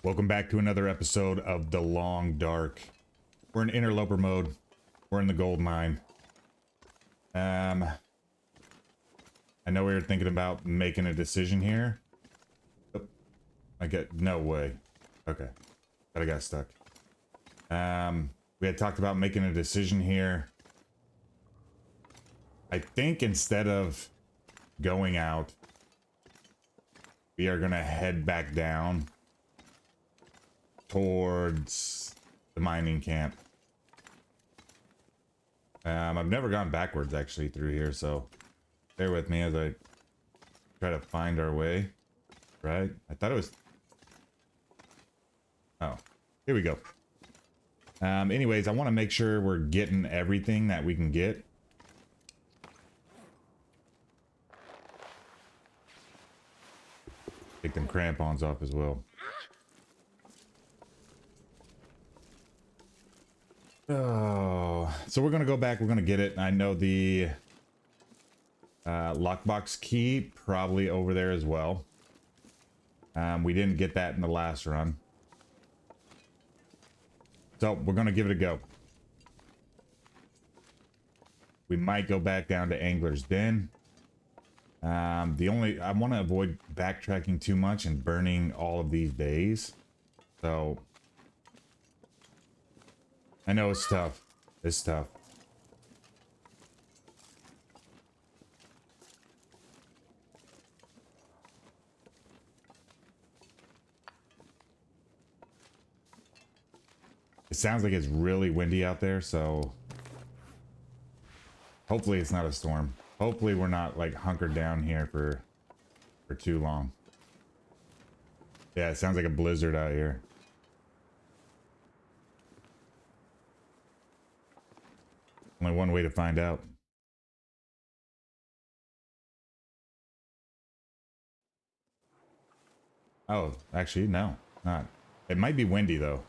Welcome back to another episode of The Long Dark. We're in interloper mode. We're in the gold mine. I know we were thinking about making a decision here. Oh, I get no way. Okay, but I got stuck. We had talked about making a decision here. I think instead of going out, we are gonna head back down towards the mining camp. I've never gone backwards actually through here, so bear with me as I try to find our way. Right? I thought it was... Oh, here we go. Anyways, I want to make sure we're getting everything that we can get. Take them crampons off as well. Oh, so we're gonna go back. We're gonna get it. I know the lockbox key probably over there as well. We didn't get that in the last run, so we're gonna give it a go. We might go back down to Angler's Den. I want to avoid backtracking too much and burning all of these days. So I know it's tough. It's tough. It sounds like it's really windy out there, so hopefully it's not a storm. Hopefully we're not like hunkered down here for too long. Yeah, it sounds like a blizzard out here. Only one way to find out. Oh, actually, no, not. It might be windy though.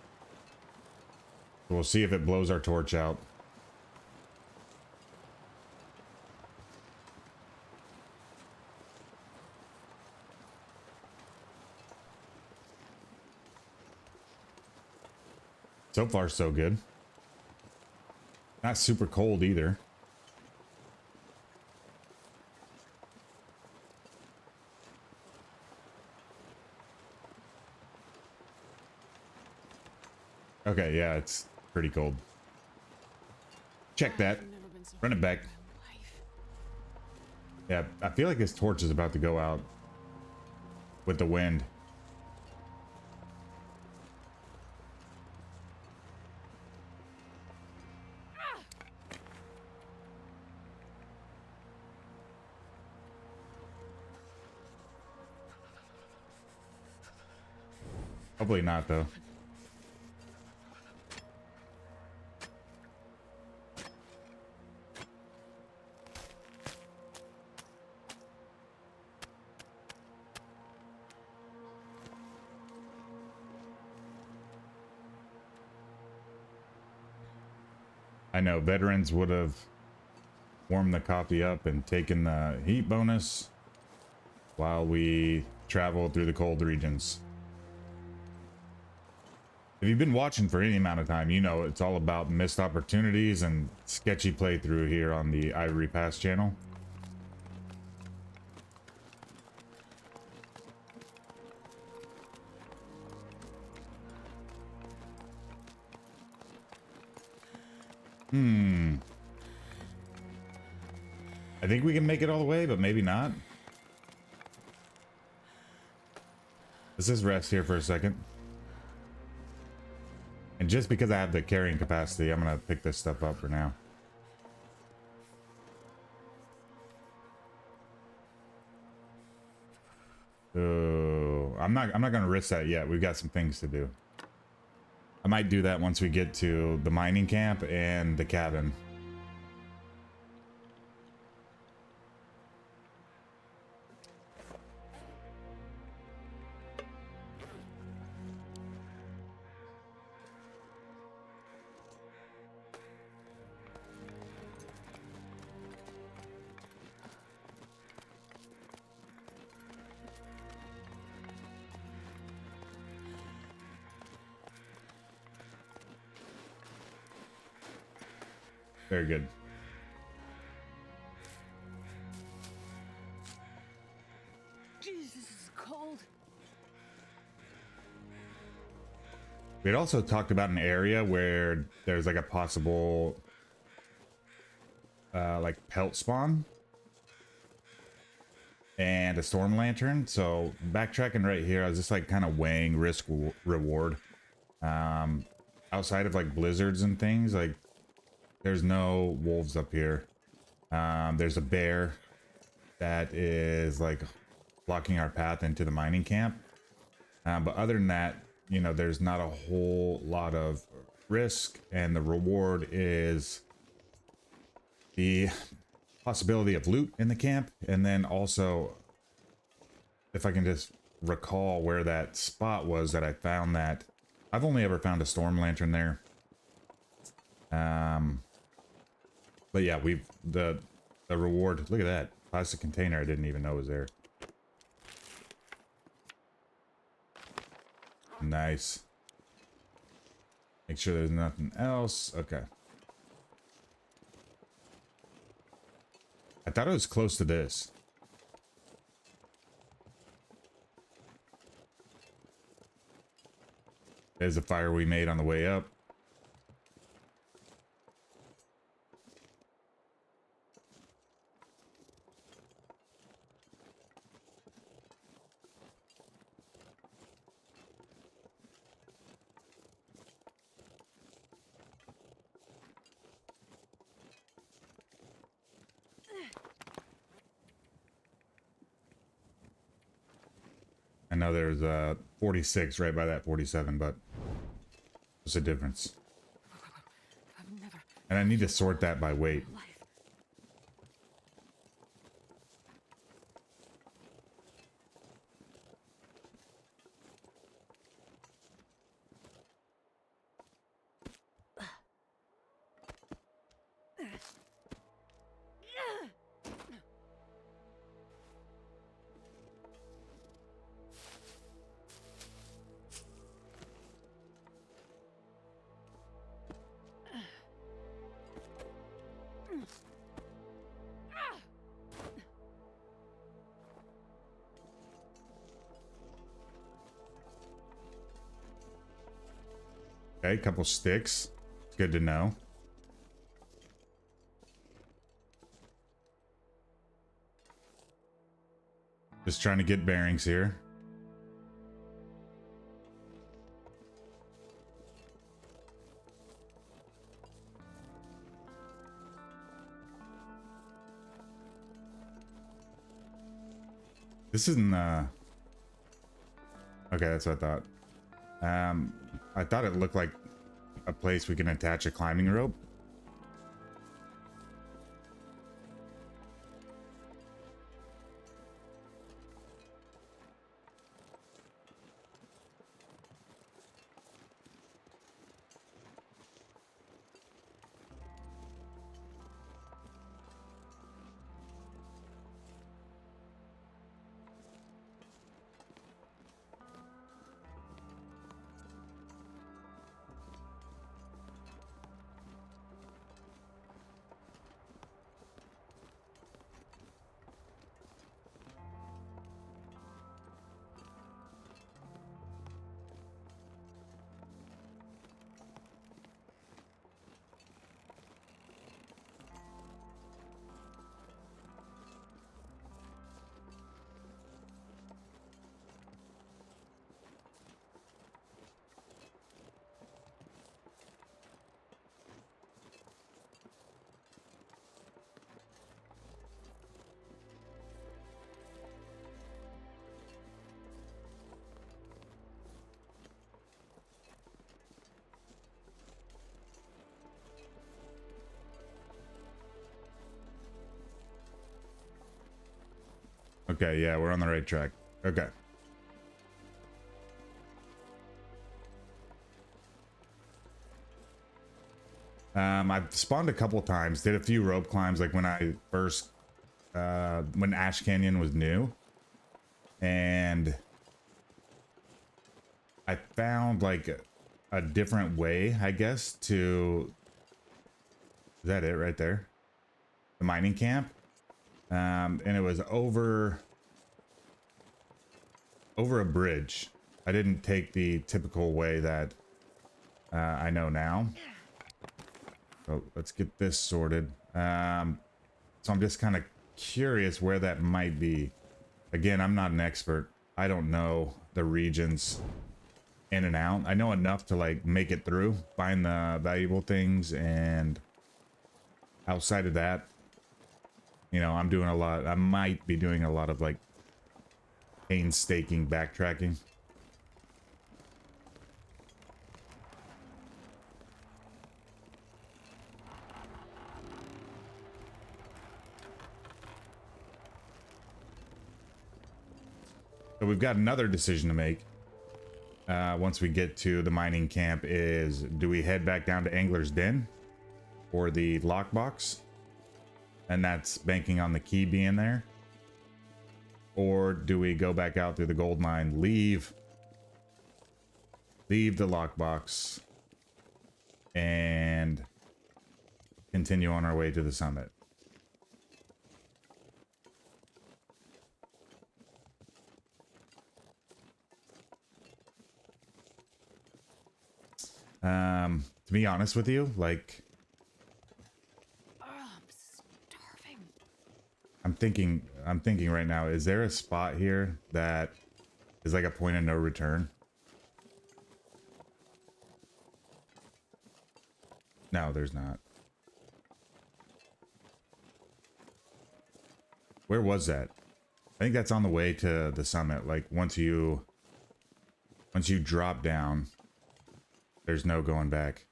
We'll see if it blows our torch out. So far, so good. Not super cold either. Okay, yeah, it's pretty cold. Check that. Run it back. Yeah, I feel like this torch is about to go out with the wind. Hopefully not, though. I know veterans would have warmed the coffee up and taken the heat bonus while we travel through the cold regions. If you've been watching for any amount of time, you know it's all about missed opportunities and sketchy playthrough here on the Ivory Pass channel. I think we can make it all the way, but maybe not. Let's just rest here for a second. And just because I have the carrying capacity, I'm gonna pick this stuff up for now. Oh, I'm not gonna risk that yet. We've got some things to do. I might do that once we get to the mining camp and the cabin. Very good. Jesus, this is cold. We had also talked about an area where there's like a possible like pelt spawn and a storm lantern. So backtracking right here, I was just like kind of weighing risk reward. Outside of like blizzards and things, like there's no wolves up here. There's a bear that is like blocking our path into the mining camp. But other than that, you know, there's not a whole lot of risk, and the reward is the possibility of loot in the camp. And then also, if I can just recall where that spot was that I found that, I've only ever found a storm lantern there. But yeah, the reward, look at that plastic container I didn't even know was there. Nice. Make sure there's nothing else. Okay. I thought it was close to this. There's the fire we made on the way up. I know there's 46 right by that 47, but what's the difference? I've never And I need to sort that by weight. life. Okay, a couple sticks. It's good to know. Just trying to get bearings here. This isn't okay, that's what I thought. I thought it looked like a place we can attach a climbing rope. Okay, yeah, we're on the right track. Okay. I've spawned a couple times, did a few rope climbs like when I first when Ash Canyon was new. And I found like a different way, I guess, to Is that it right there? The mining camp. And it was over a bridge. I didn't take the typical way that I know now. So let's get this sorted. So I'm just kind of curious where that might be. Again, I'm not an expert. I don't know the regions in and out. I know enough to like make it through, find the valuable things, and outside of that, you know, I'm doing a lot. I might be doing a lot of like painstaking backtracking. So we've got another decision to make. Once we get to the mining camp is, do we head back down to Angler's Den for the lockbox? And that's banking on the key being there. Or do we go back out through the gold mine, leave the lockbox, and continue on our way to the summit? To be honest with you, like, Oh, I'm starving. I'm thinking right now, is there a spot here that is like a point of no return? No, there's not. Where was that? I think that's on the way to the summit. Like once you drop down, there's no going back.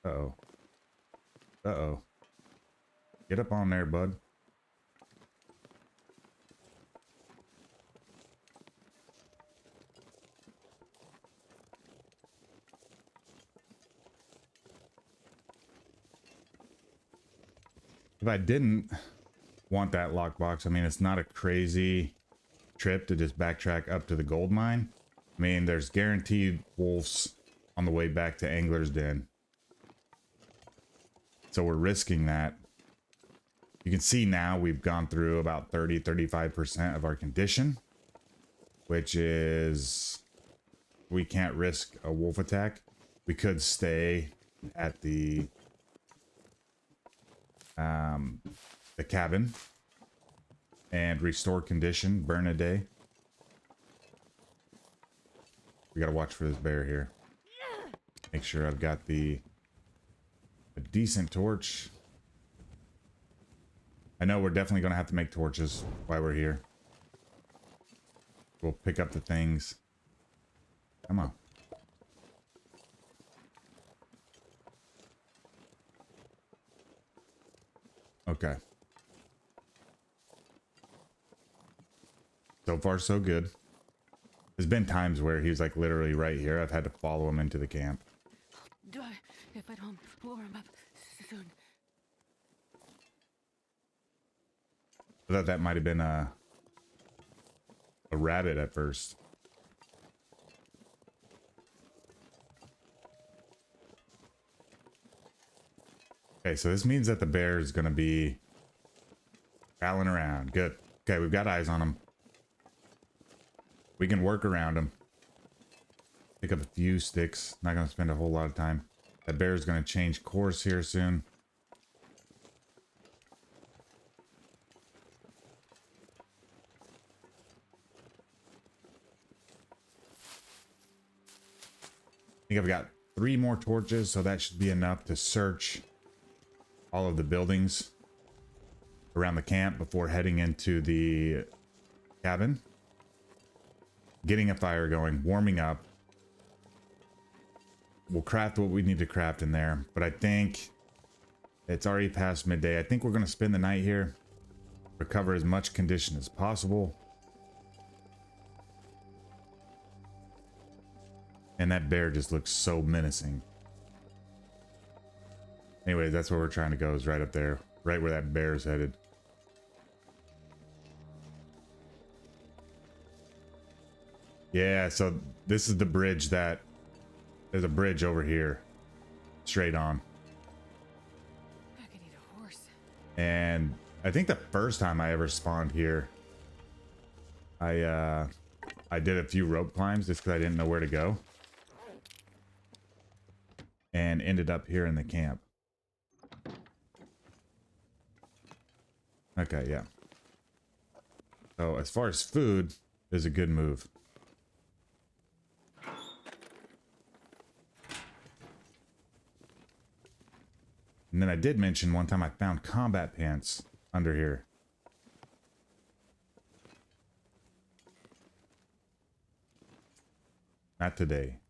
Uh-oh. Uh-oh. Get up on there, bud. If I didn't want that lockbox, I mean, it's not a crazy trip to just backtrack up to the gold mine. I mean, there's guaranteed wolves on the way back to Angler's Den. So we're risking that. You can see now we've gone through about 35% of our condition, which is, we can't risk a wolf attack. We could stay at the cabin and restore condition, burn a day. We gotta watch for this bear here. Make sure I've got a decent torch. I know we're definitely gonna have to make torches while we're here. We'll pick up the things. Come on. Okay. So far, so good. There's been times where he's like literally right here. I've had to follow him into the camp. Die if I don't warm up soon. I thought that might have been a rabbit at first. Okay, so this means that the bear is going to be prowling around. Good. Okay, we've got eyes on him. We can work around him. Pick up a few sticks. Not going to spend a whole lot of time. That bear is going to change course here soon. I think I've got 3 more torches, so that should be enough to search all of the buildings around the camp before heading into the cabin. Getting a fire going, warming up. We'll craft what we need to craft in there, but I think it's already past midday. I think we're going to spend the night here, recover as much condition as possible. And that bear just looks so menacing. Anyway, that's where we're trying to go, is right up there, right where that bear's headed. Yeah, so this is the bridge that, there's a bridge over here, straight on. I can eat And I think the first time I ever spawned here, I did a few rope climbs just because I didn't know where to go. And ended up here in the camp. Okay, yeah. So as far as food, is a good move. And then I did mention one time I found combat pants under here. Not today.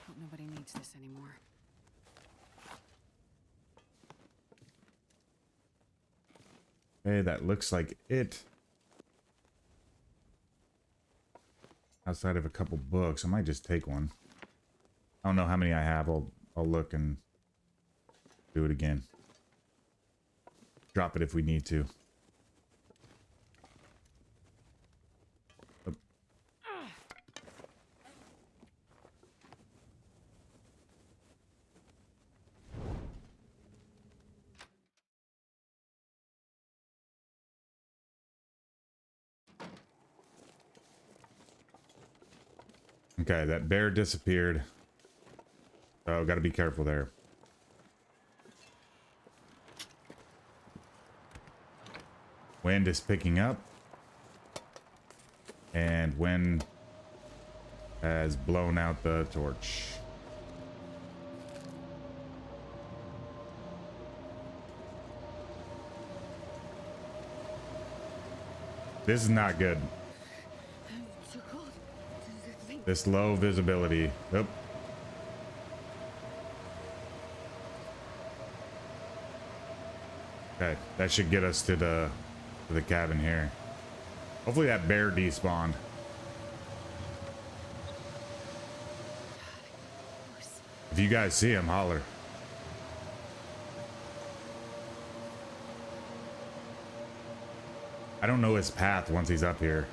Hope nobody needs this anymore. Okay, that looks like it. Outside of a couple books, I might just take one. I don't know how many I have. I'll look and do it again. Drop it if we need to. Oh. Okay, that bear disappeared. So gotta be careful there. Wind is picking up. And wind has blown out the torch. This is not good. I'm too cold. This low visibility. Oop. Okay, that should get us to the cabin here. Hopefully that bear despawned. If you guys see him, holler. I don't know his path once he's up here.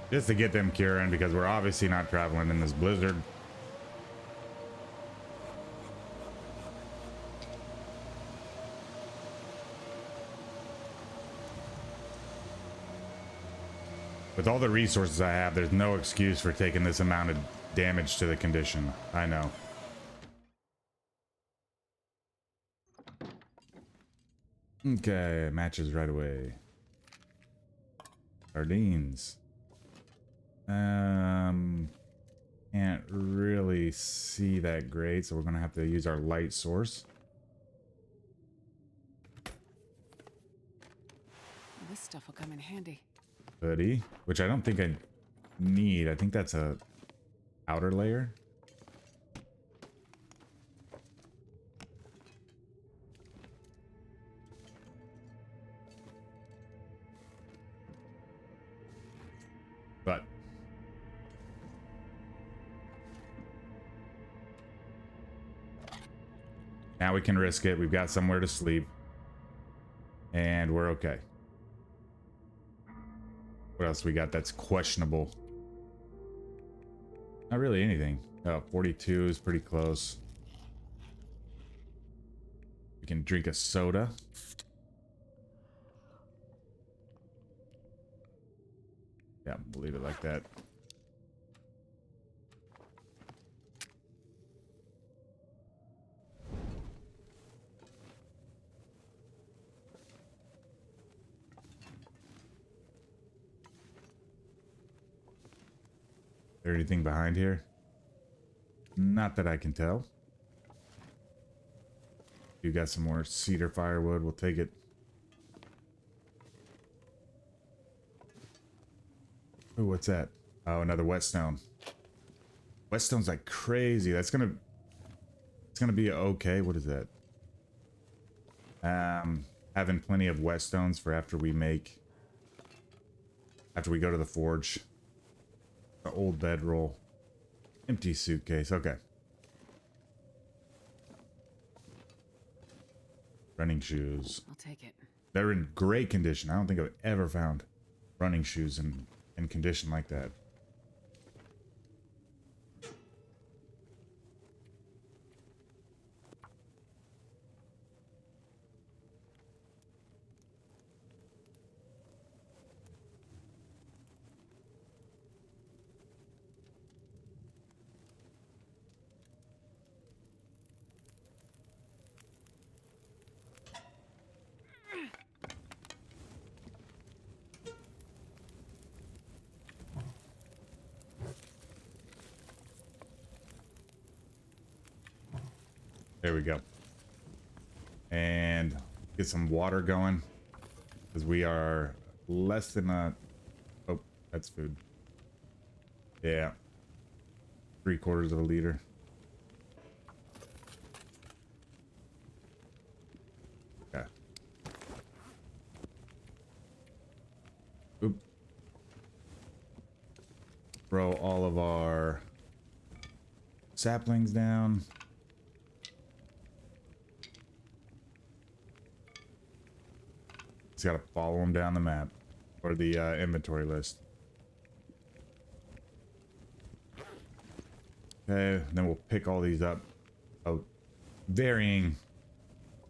Just to get them curing, because we're obviously not traveling in this blizzard. With all the resources I have, there's no excuse for taking this amount of damage to the condition. I know. Okay, matches right away. Sardines. Can't really see that great, so we're gonna have to use our light source. This stuff will come in handy. Hoodie, which I don't think I need. I think that's a outer layer. But now we can risk it. We've got somewhere to sleep. And we're okay. What else we got that's questionable? Not really anything. Oh, 42 is pretty close. We can drink a soda. Yeah, we'll leave it like that. Is there anything behind here? Not that I can tell. You got some more cedar firewood, we'll take it. Oh, what's that? Oh, another whetstone. Whetstone's like crazy. It's gonna be okay. What is that? Having plenty of whetstones for after we go to the forge. The old bedroll. Empty suitcase. Okay. Running shoes. I'll take it. They're in great condition. I don't think I've ever found running shoes in condition like that. There we go. And get some water going, because we are less than a... Oh, that's food. Yeah. 3/4 of a liter. Okay. Oop. Throw all of our saplings down. Just gotta follow them down the map or the inventory list. Okay, then we'll pick all these up of varying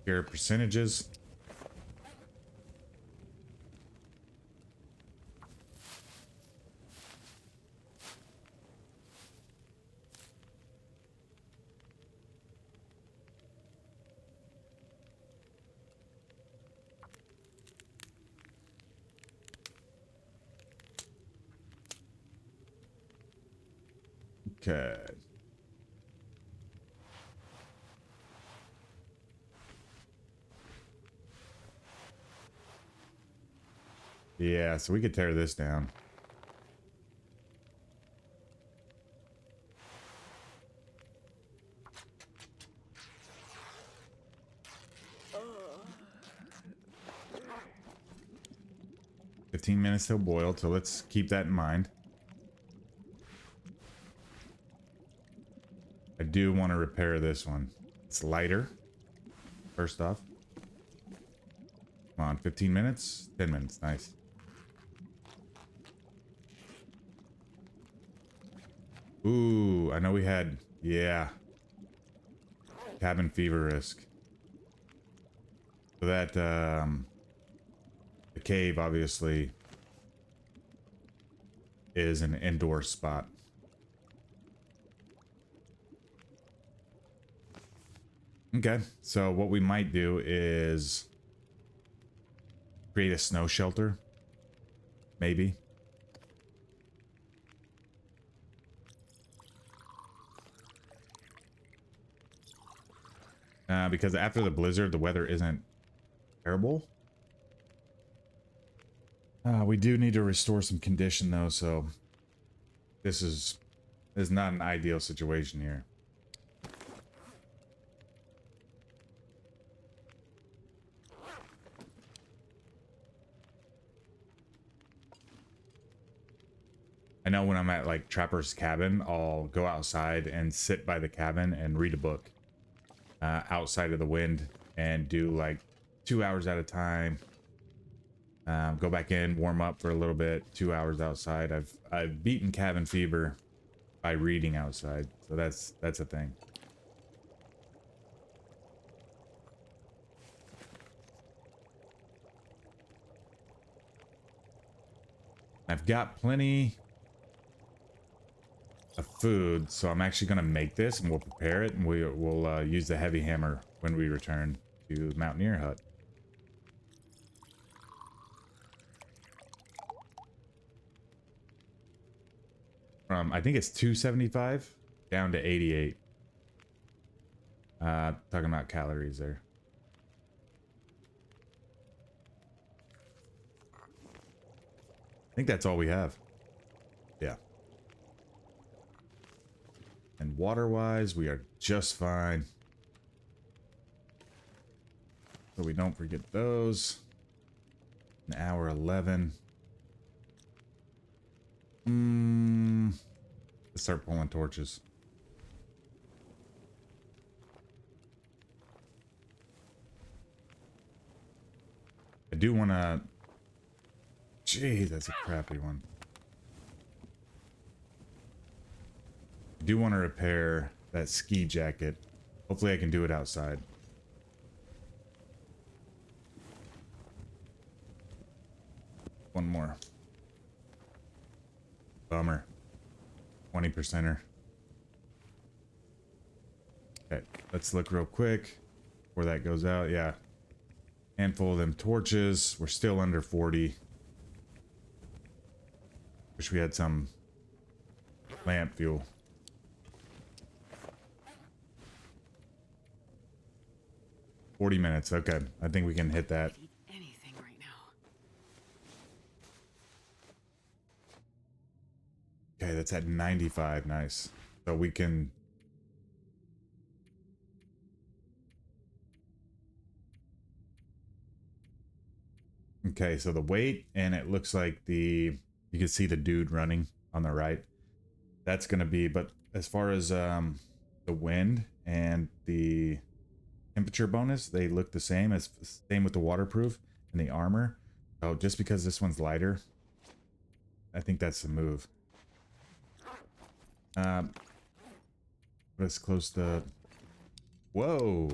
your percentages. Okay. Yeah, so we could tear this down. "15 minutes till boil," so let's keep that in mind. I do want to repair this one. It's lighter. First off. Come on, 15 minutes? 10 minutes, nice. Ooh, I know we had, yeah. Cabin fever risk. So that, the cave, obviously, is an indoor spot. Okay, so what we might do is create a snow shelter. Maybe. Because after the blizzard, the weather isn't terrible. We do need to restore some condition, though, so this is not an ideal situation here. I know when I'm at like Trapper's cabin, I'll go outside and sit by the cabin and read a book outside of the wind and do like 2 hours at a time. Go back in, warm up for a little bit, 2 hours outside. I've beaten cabin fever by reading outside, so that's a thing. I've got plenty of food, so I'm actually gonna make this and we'll prepare it, and we'll use the heavy hammer when we return to Mountaineer Hut. From, I think it's 275 down to 88. Talking about calories there. I think that's all we have. Yeah. And water-wise, we are just fine. So we don't forget those. An hour 11. Let's start pulling torches. I do want to... Jeez, that's a crappy one. I do want to repair that ski jacket. Hopefully I can do it outside. One more. Bummer. 20%er. Okay, let's look real quick before that goes out. Yeah. Handful of them torches. We're still under 40. Wish we had some lamp fuel. $40. Okay, I think we can hit that. I'd eat anything right now. Okay, that's at 95. Nice. So we can... Okay, so the weight, and it looks like the... You can see the dude running on the right. That's going to be... But as far as the wind and the temperature bonus, they look the same. As same with the waterproof and the armor. Oh, just because this one's lighter, I think that's the move. Let's close the... Whoa!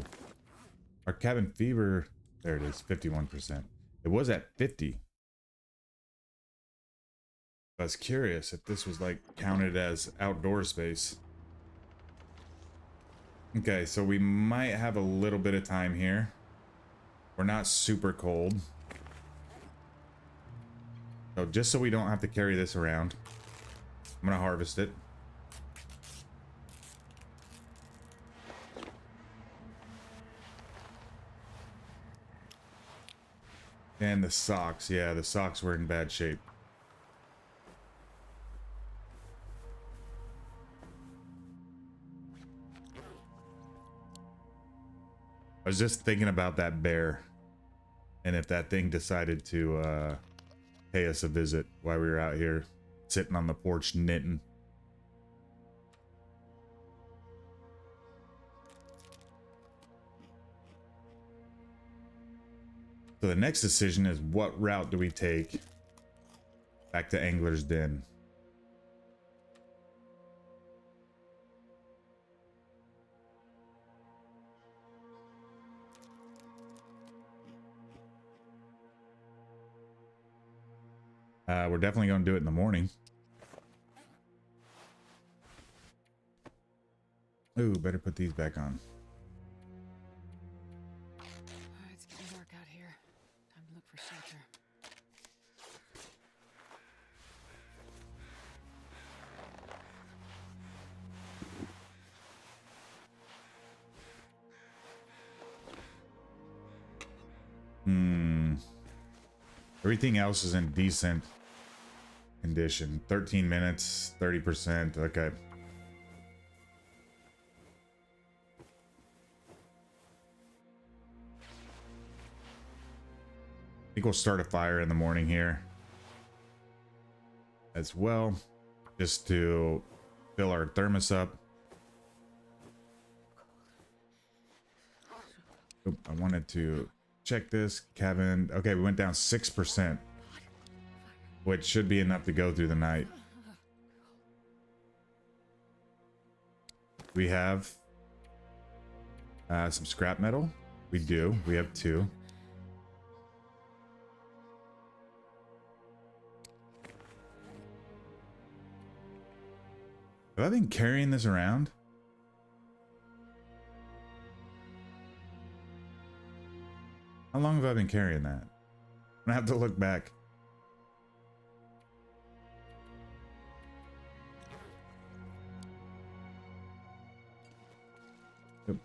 Our cabin fever... There it is, 51%. It was at 50. I was curious if this was like counted as outdoor space. Okay, so we might have a little bit of time here. We're not super cold. So just so we don't have to carry this around, I'm gonna harvest it. And the socks, yeah, the socks were in bad shape. I was just thinking about that bear, and if that thing decided to pay us a visit while we were out here sitting on the porch knitting. So the next decision is, what route do we take back to Angler's Den? We're definitely going to do it in the morning. Ooh, better put these back on. It's getting dark out here. Time to look for shelter. Everything else is in decent condition. 13 minutes, 30%. Okay. I think we'll start a fire in the morning here as well, just to fill our thermos up. Oop, I wanted to check this cabin. Okay, we went down 6%, which should be enough to go through the night. We have some scrap metal. We do. We have 2. Have I been carrying this around? How long have I been carrying that? I'm gonna have to look back. Yep.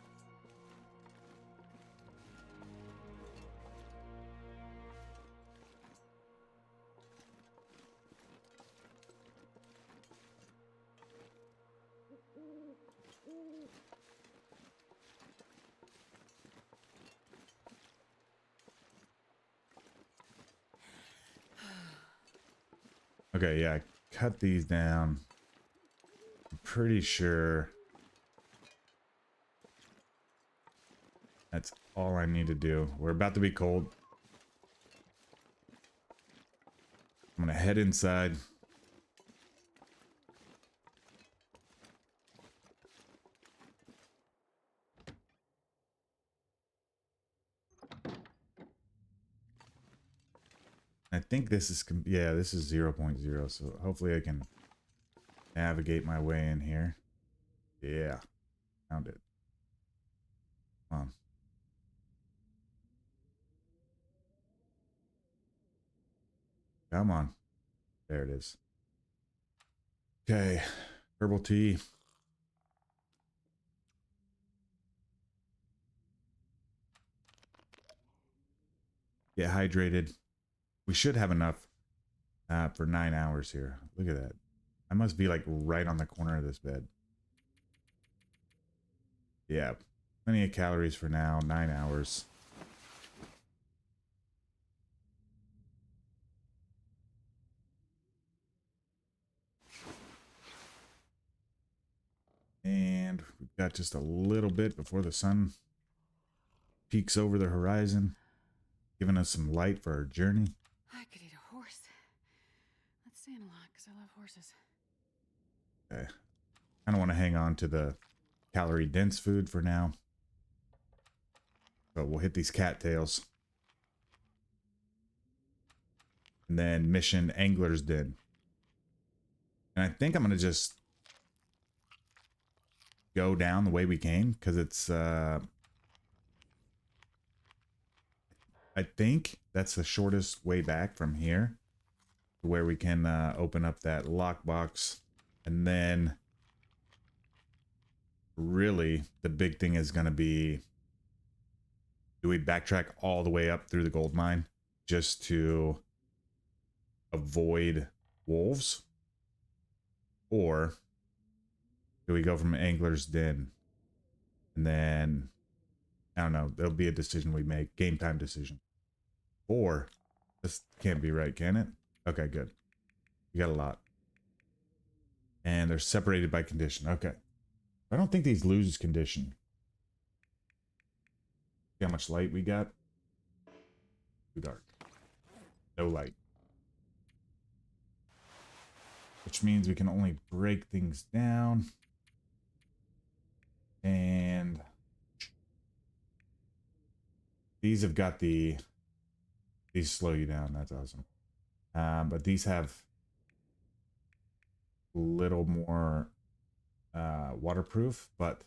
Okay, yeah, cut these down. pretty sure that's all I need to do. We're about to be cold. I'm gonna head inside. I think this is, yeah, this is 0.0, so hopefully I can navigate my way in here. Yeah, found it. Come on. Come on. There it is. Okay, herbal tea. Get hydrated. We should have enough for 9 hours here. Look at that. I must be like right on the corner of this bed. Yeah, plenty of calories for now. 9 hours. And we've got just a little bit before the sun peeks over the horizon, giving us some light for our journey. I could eat a horse. That's saying a lot because I love horses. Okay. I don't want to hang on to the calorie dense food for now. But we'll hit these cattails. And then mission Angler's Den. And I think I'm going to just go down the way we came because it's I think that's the shortest way back from here to where we can open up that lockbox. And then really the big thing is going to be, do we backtrack all the way up through the gold mine just to avoid wolves, or do we go from Angler's Den? And then I don't know, there'll be a decision we make, game time decision. Or this can't be right, can it? Okay, good. We got a lot. And they're separated by condition. Okay. I don't think these lose condition. See how much light we got? Too dark. No light. Which means we can only break things down. And these have got these slow you down. That's awesome. But these have a little more waterproof, but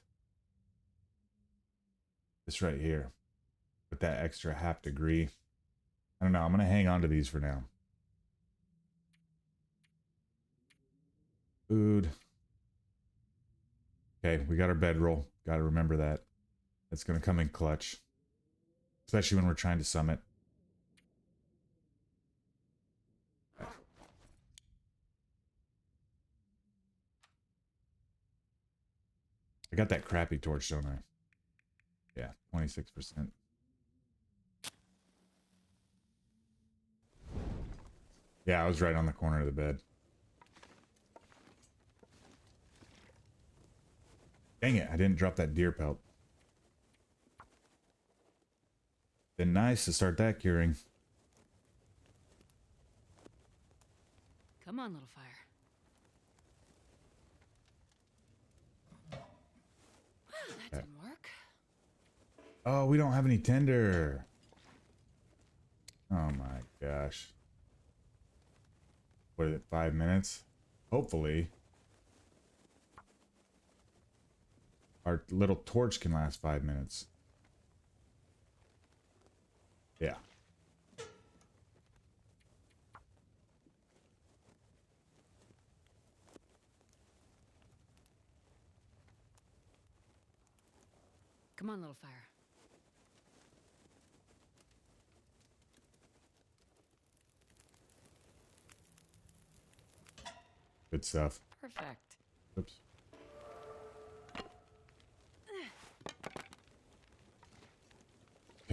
this right here with that extra half degree, I don't know, I'm gonna hang on to these for now. Food. Okay, we got our bedroll. Gotta remember that. That's gonna come in clutch, especially when we're trying to summit. I got that crappy torch, don't I? Yeah, 26%. Yeah, I was right on the corner of the bed. Dang it, I didn't drop that deer pelt. Been nice to start that curing. Come on, little fire. That didn't work. Oh, we don't have any tinder. Oh my gosh. What is it, 5 minutes? Hopefully our little torch can last 5 minutes. Yeah. Come on, little fire. Good stuff. Perfect. Oops.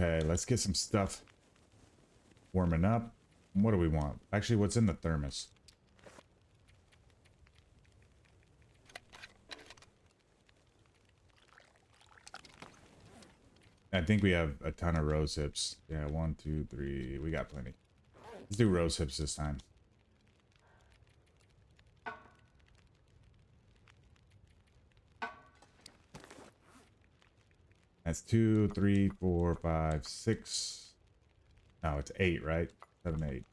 Okay, let's get some stuff warming up. What do we want? Actually, what's in the thermos? I think we have a ton of rose hips. Yeah, 1, 2, 3. We got plenty. Let's do rose hips this time. That's 2, 3, 4, 5, 6. No, it's 8, right? 7, 8.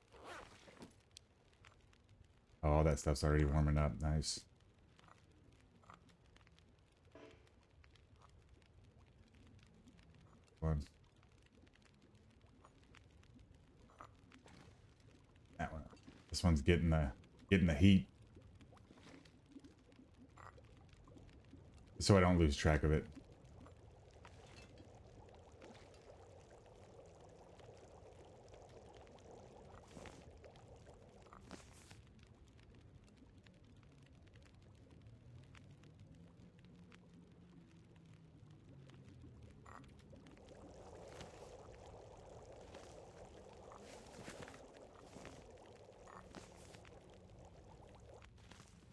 Oh, that stuff's already warming up. Nice. One. That one. This one's getting the heat. So I don't lose track of it.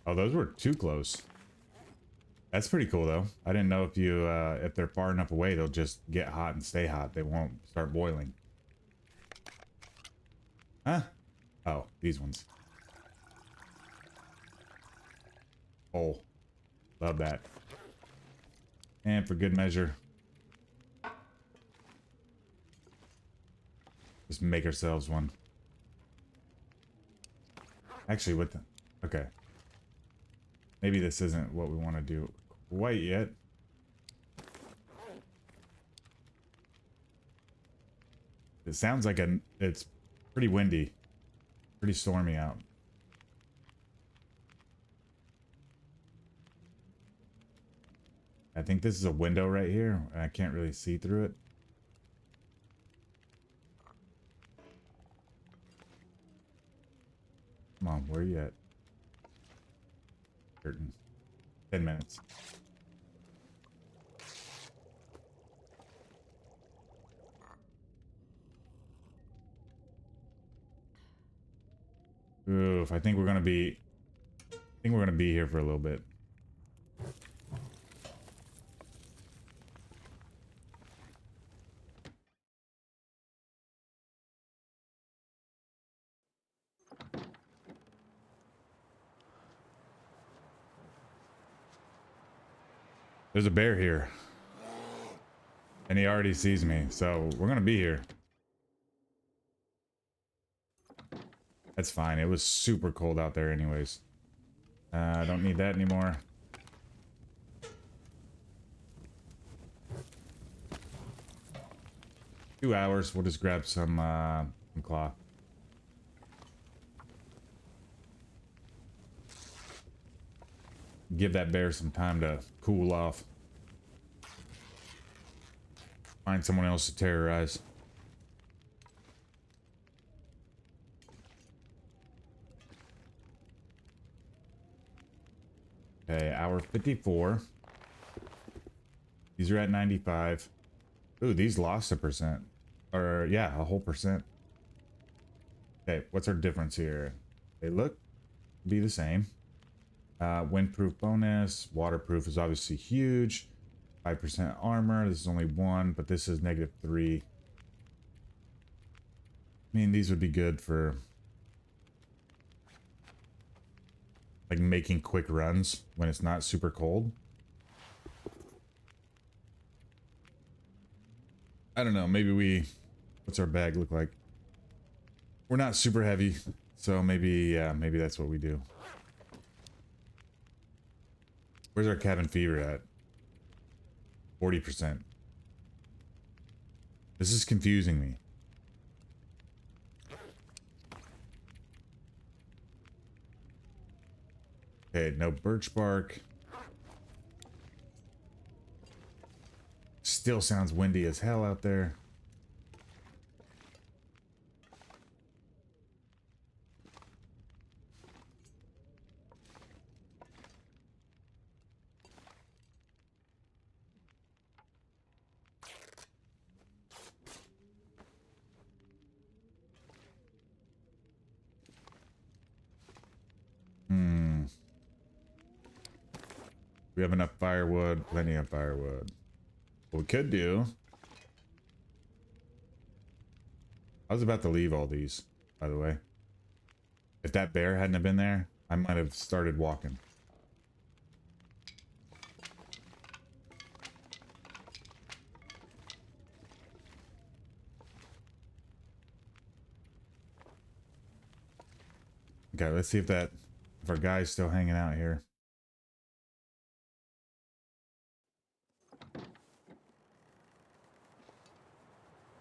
Oh, those were too close. That's pretty cool though. I didn't know if you if they're far enough away, they'll just get hot and stay hot. They won't start boiling. Huh? Oh, these ones. Oh, love that. And for good measure, just make ourselves one. Actually, with the... Okay. Maybe this isn't what we want to do quite yet. It sounds like it's pretty windy. Pretty stormy out. I think this is a window right here. I can't really see through it. Come on, where are you at? Curtain. 10 minutes. Oof, I think we're gonna be here for a little bit. There's a bear here. And he already sees me, so we're gonna be here. That's fine. It was super cold out there anyways. I don't need that anymore. Two hours. We'll just grab some cloth. Give that bear some time to cool off. Find someone else to terrorize. Okay, hour 54. These are at 95. Ooh, these lost a percent. Or, yeah, a whole percent. Okay, what's our difference here? They look to be the same. Windproof bonus. Waterproof is obviously huge. 5% armor. This is only 1, but this is -3. I mean, these would be good for like making quick runs when it's not super cold. I don't know, maybe what's our bag look like? We're not super heavy, so maybe maybe that's what we do. Where's our cabin fever at? 40%. This is confusing me. Okay, no birch bark. Still sounds windy as hell out there. We have enough firewood, plenty of firewood. What we could do I was about to leave all these, by the way. If that bear hadn't have been there, I might have started walking. Okay, let's see if our guy's still hanging out here.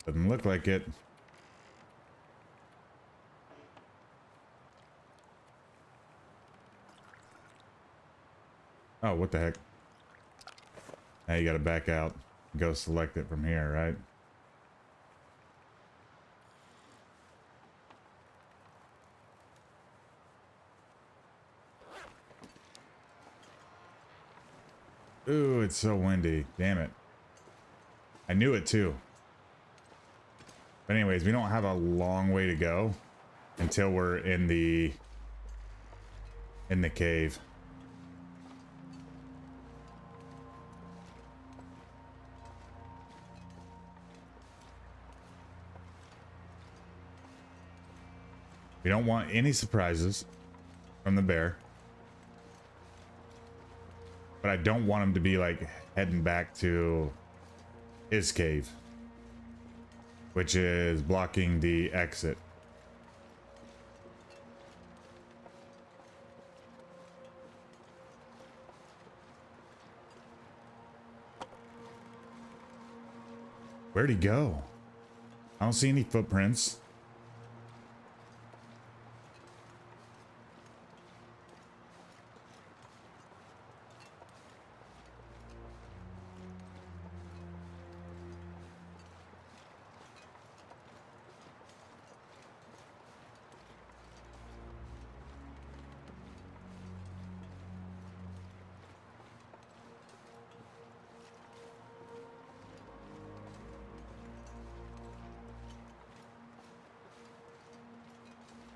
Doesn't look like it. Oh, what the heck? Now you gotta back out. Go select it from here, right? Ooh, it's so windy. Damn it. I knew it too. But anyways, we don't have a long way to go until we're in the cave. We don't want any surprises from the bear. But I don't want him to be like heading back to his cave, which is blocking the exit. Where'd he go? I don't see any footprints.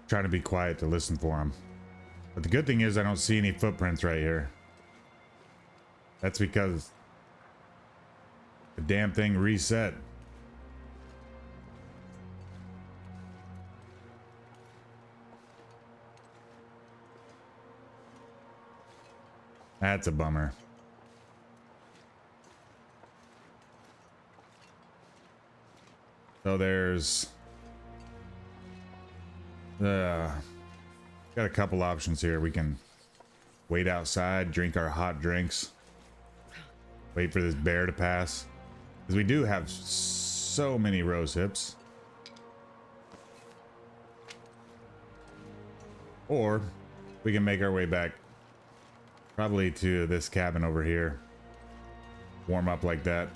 Trying to be quiet to listen for him. But the good thing is I don't see any footprints right here. That's because the damn thing reset. That's a bummer. So there's got a couple options here. We can wait outside, drink our hot drinks, wait for this bear to pass, because we do have so many rose hips. Or we can make our way back probably to this cabin over here, warm up like that.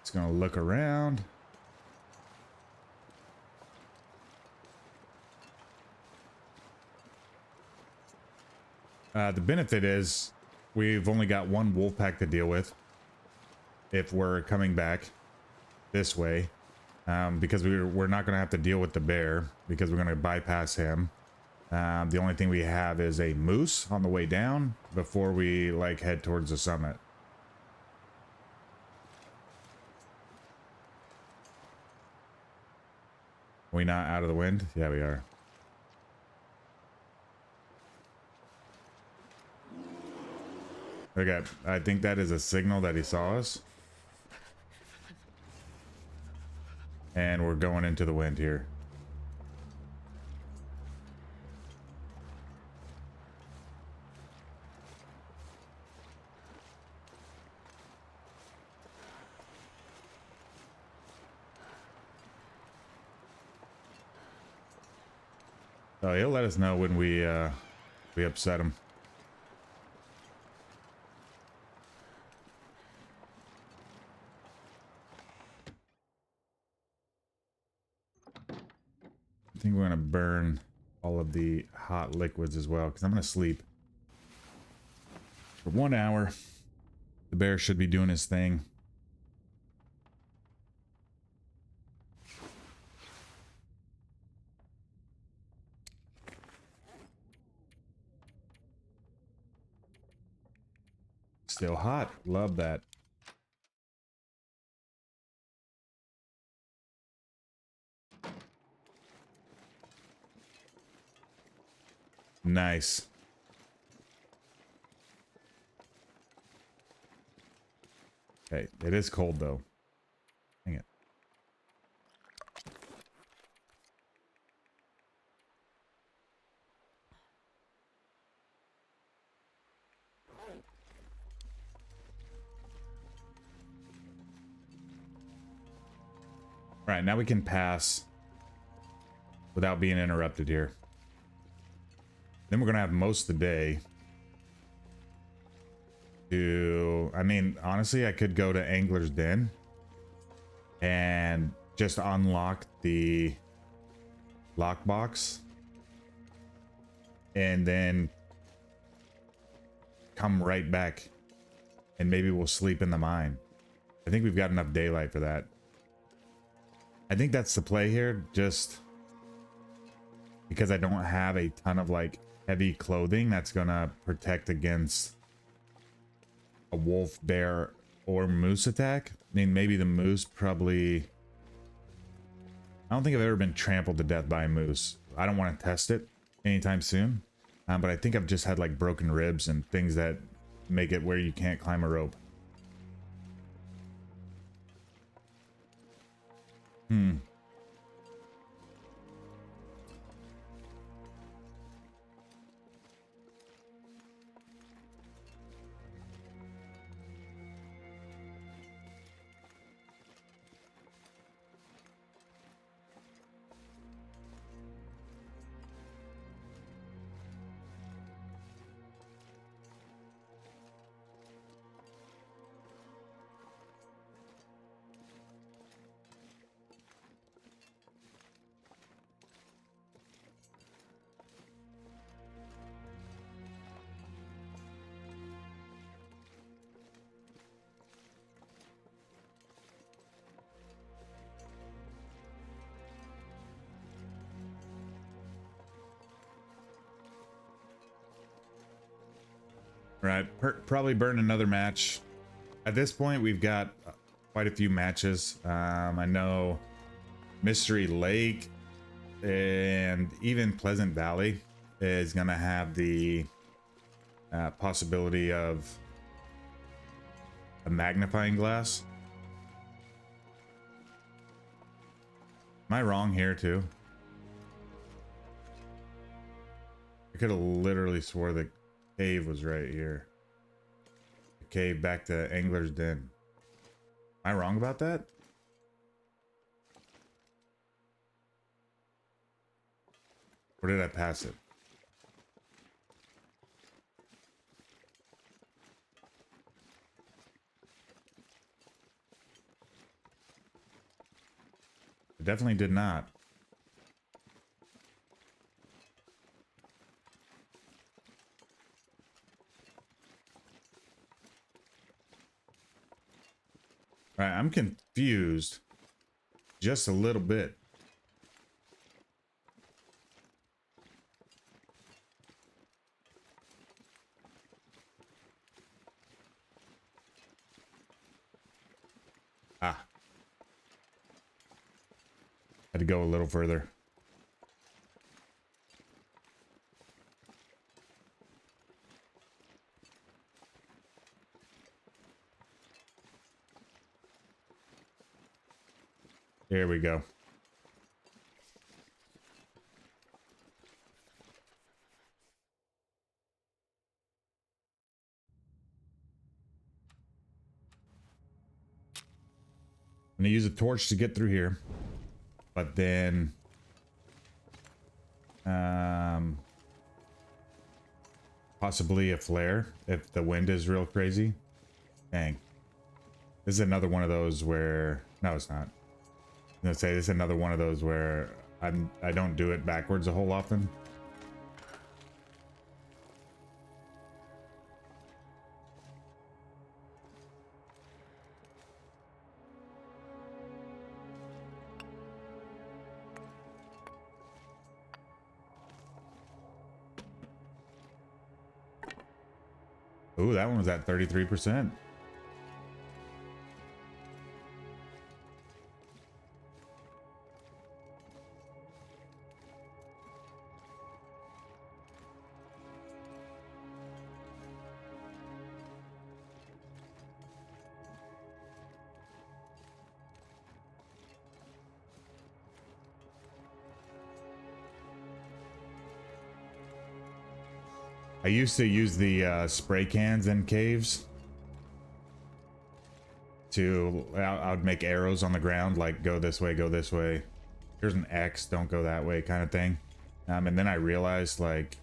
It's gonna look around. The benefit is we've only got one wolf pack to deal with if we're coming back this way, because we're not gonna have to deal with the bear because we're gonna bypass him. The only thing we have is a moose on the way down before we like head towards the summit. Are we not out of the wind? Yeah, we are. Okay, I think that is a signal that he saw us. And we're going into the wind here. Oh, he'll let us know when we upset him. think we're gonna burn all of the hot liquids as well, because I'm gonna sleep for 1 hour. The bear should be doing his thing. Still hot. Love that. Nice. Okay, it is cold though. Dang it. All right, now we can pass without being interrupted here. Then we're gonna have most of the day to, I mean, honestly, I could go to Angler's Den and just unlock the lockbox and then come right back and maybe we'll sleep in the mine. I think we've got enough daylight for that. I think that's the play here, just because I don't have a ton of like heavy clothing that's gonna protect against a wolf, bear, or moose attack. I mean, maybe the moose probably... I don't think I've ever been trampled to death by a moose. I don't want to test it anytime soon. But I think I've just had like broken ribs and things that make it where you can't climb a rope. Right, probably burn another match. At this point, we've got quite a few matches. I know Mystery Lake and even Pleasant Valley is gonna have the possibility of a magnifying glass. Am I wrong here too? I could have literally swore the cave was right here. The cave back to Angler's Den. Am I wrong about that? Or did I pass it? I definitely did not. All right, I'm confused just a little bit. Ah. Had to go a little further. There we go. I'm gonna use a torch to get through here, but then possibly a flare if the wind is real crazy. Dang. This is another one of those where... No, it's not. I'm gonna say this is another one of those where I don't do it backwards a whole often. Ooh, that one was at 33%. I used to use the spray cans in caves to, I would make arrows on the ground, like go this way, go this way. Here's an X, don't go that way kind of thing. And then I realized like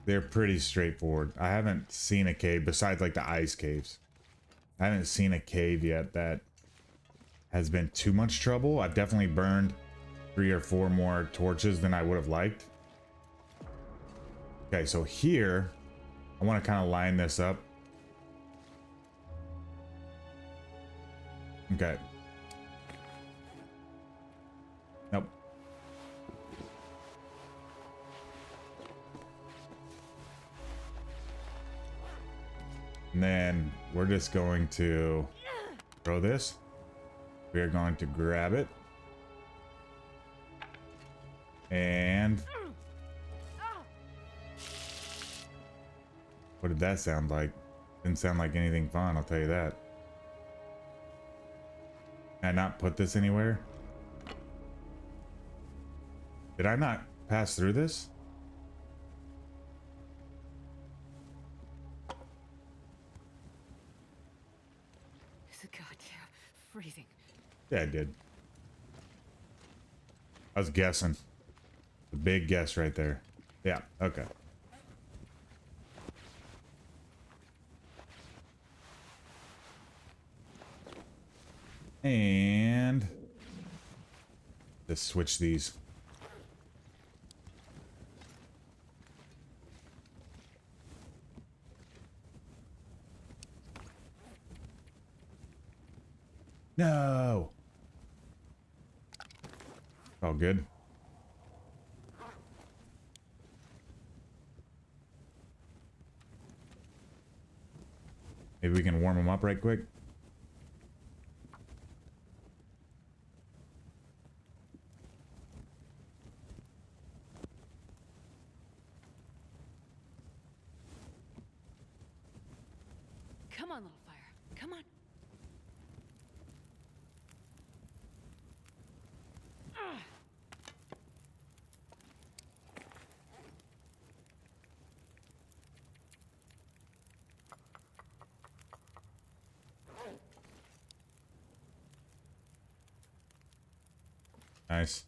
they're pretty straightforward. I haven't seen a cave besides like the ice caves. I haven't seen a cave yet that has been too much trouble. I've definitely burned 3 or 4 more torches than I would have liked. Okay, so here, I want to kind of line this up. Okay. Nope. And then we're just going to throw this. We are going to grab it. And what did that sound like? Didn't sound like anything fun, I'll tell you that. Can I not put this anywhere? Did I not pass through this? Is it goddamn freezing? Yeah, I did. I was guessing. A big guess right there. Yeah, okay. And let's switch these. No. All good. Maybe we can warm them up right quick. Come on, little fire. Come on. Nice.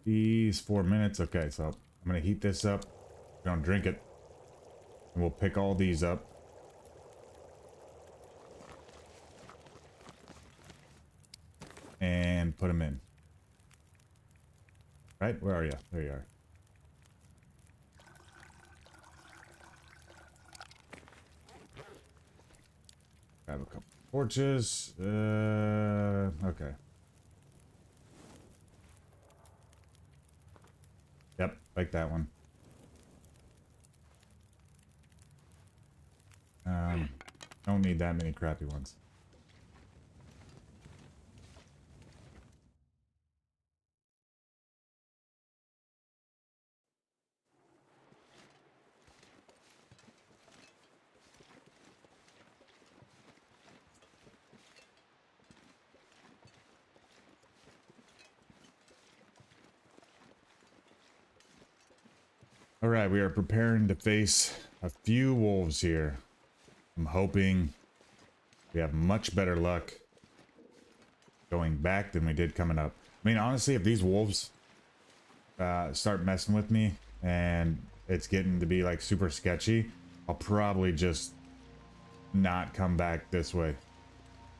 These 4 minutes. Okay, so I'm gonna heat this up. We're gonna drink it. And we'll pick all these up. And put them in. Right? Where are you? There you are. Grab a couple torches. Okay. Yep, like that one. Don't need that many crappy ones. All right, we are preparing to face a few wolves here. I'm hoping we have much better luck going back than we did coming up. I mean, honestly, if these wolves start messing with me and it's getting to be like super sketchy, I'll probably just not come back this way,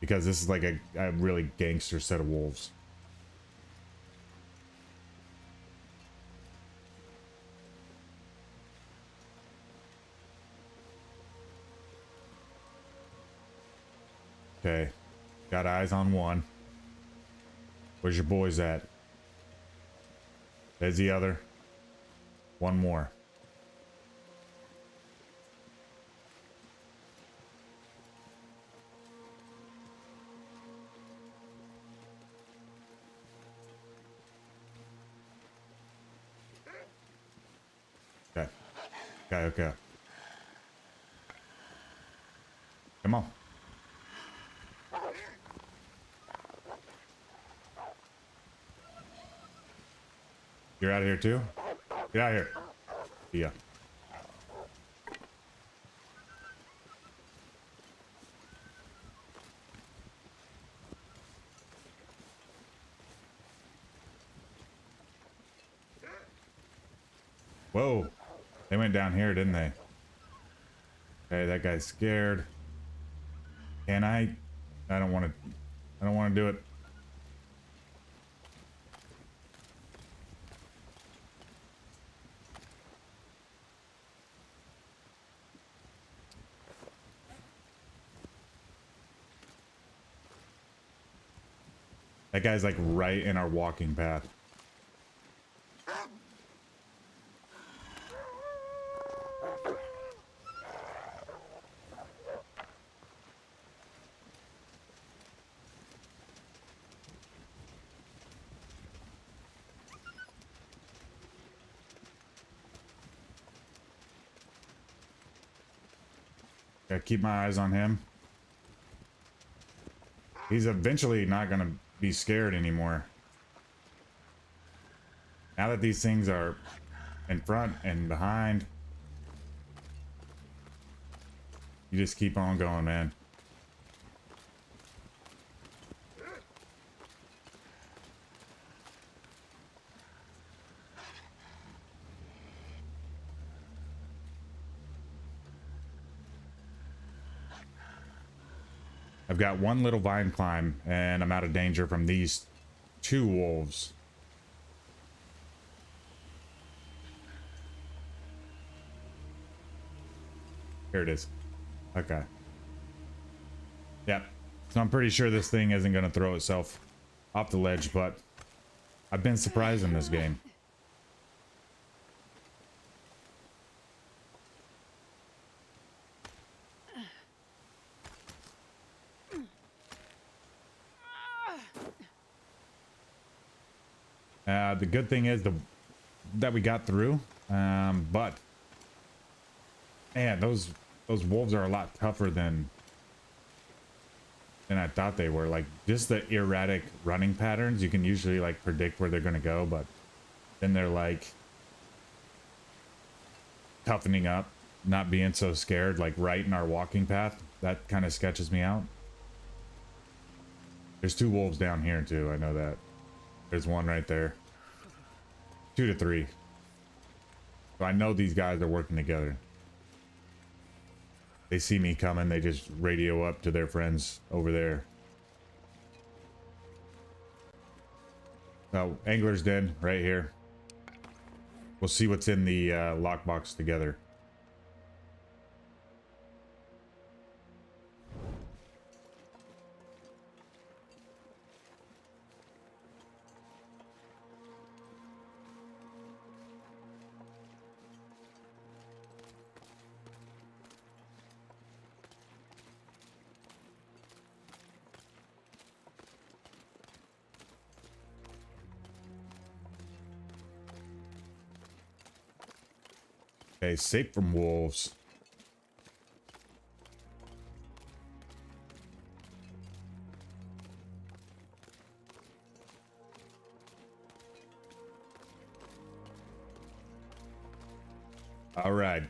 because this is like a really gangster set of wolves. Okay, got eyes on one. Where's your boys at? There's the other. One more. Okay. Okay. Come on. You're out of here too? Get out of here. Yeah. Whoa. They went down here, didn't they? Okay, that guy's scared. Can I? I don't want to. I don't want to do it. That guy's like right in our walking path. Gotta keep my eyes on him. He's eventually not gonna be scared anymore. Now that these things are in front and behind, you just keep on going, man. I've got one little vine climb, and I'm out of danger from these two wolves. Here it is. Okay. Yep. So I'm pretty sure this thing isn't going to throw itself off the ledge, but I've been surprised in this game. The good thing is that we got through, but man, those wolves are a lot tougher than I thought they were. Like, just the erratic running patterns, you can usually like predict where they're gonna go, but then they're like toughening up, not being so scared, like right in our walking path. That kind of sketches me out. There's two wolves down here too, I know that. There's one right there. 2 to 3. So I know these guys are working together. They see me coming, they just radio up to their friends over there. So, Angler's Den, right here. We'll see what's in the lockbox together. Okay, safe from wolves. All right,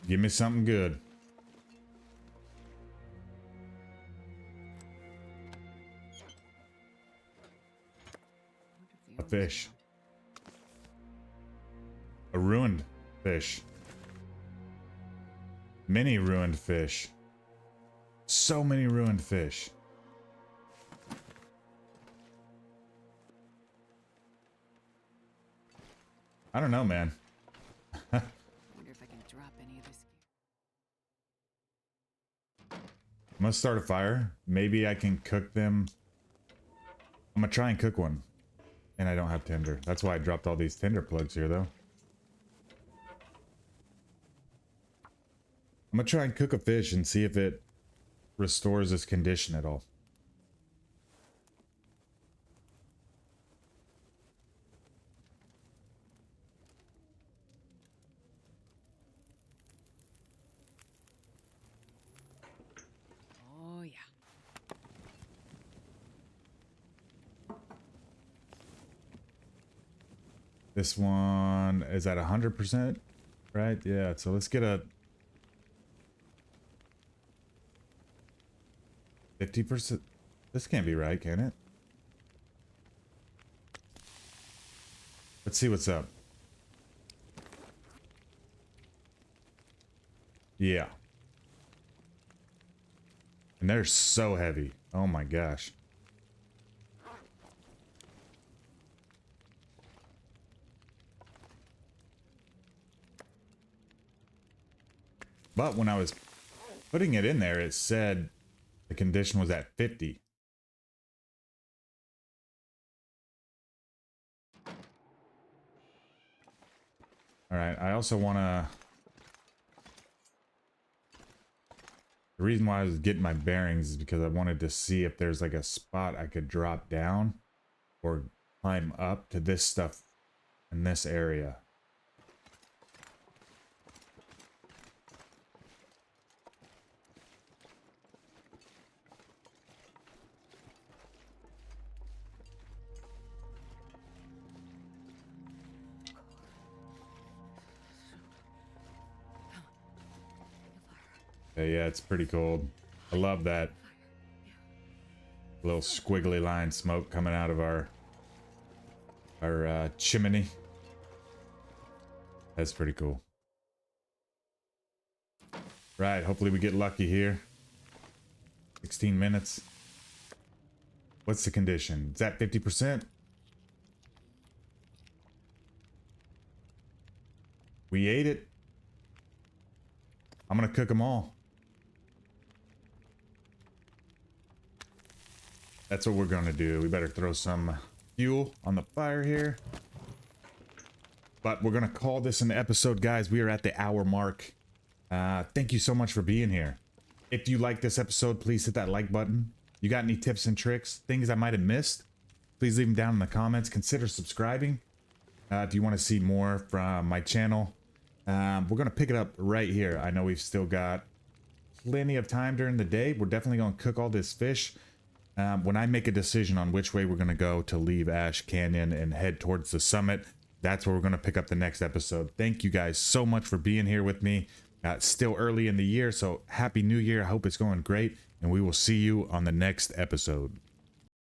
give me something good. A fish. A ruined fish. Many ruined fish. So many ruined fish. I don't know, man. I wonder if I can drop any of this. I'm gonna start a fire. Maybe I can cook them. I'm gonna try and cook one. And I don't have tinder. That's why I dropped all these tinder plugs here, though. I'm gonna try and cook a fish and see if it restores its condition at all. Oh, yeah. This one is at 100%, right? Yeah, so let's get a 50%. This can't be right, can it? Let's see what's up. Yeah. And they're so heavy. Oh my gosh. But when I was putting it in there, it said the condition was at 50. All right, I also want to... The reason why I was getting my bearings is because I wanted to see if there's like a spot I could drop down or climb up to this stuff in this area. Yeah, it's pretty cold. I love that little squiggly line smoke coming out of our chimney. That's pretty cool. Right, hopefully we get lucky here. 16 minutes. What's the condition? Is that 50%? We ate it. I'm gonna cook them all. That's what we're gonna do. We better throw some fuel on the fire here. But we're gonna call this an episode, guys. We are at the hour mark. Thank you so much for being here. If you like this episode, please hit that like button. You got any tips and tricks, things I might have missed? Please leave them down in the comments. Consider subscribing if you want to see more from my channel. We're gonna pick it up right here. I know we've still got plenty of time during the day. We're definitely gonna cook all this fish. When I make a decision on which way we're going to go to leave Ash Canyon and head towards the summit, that's where we're going to pick up the next episode. Thank you guys so much for being here with me. Still early in the year, so Happy New Year. I hope it's going great, and we will see you on the next episode.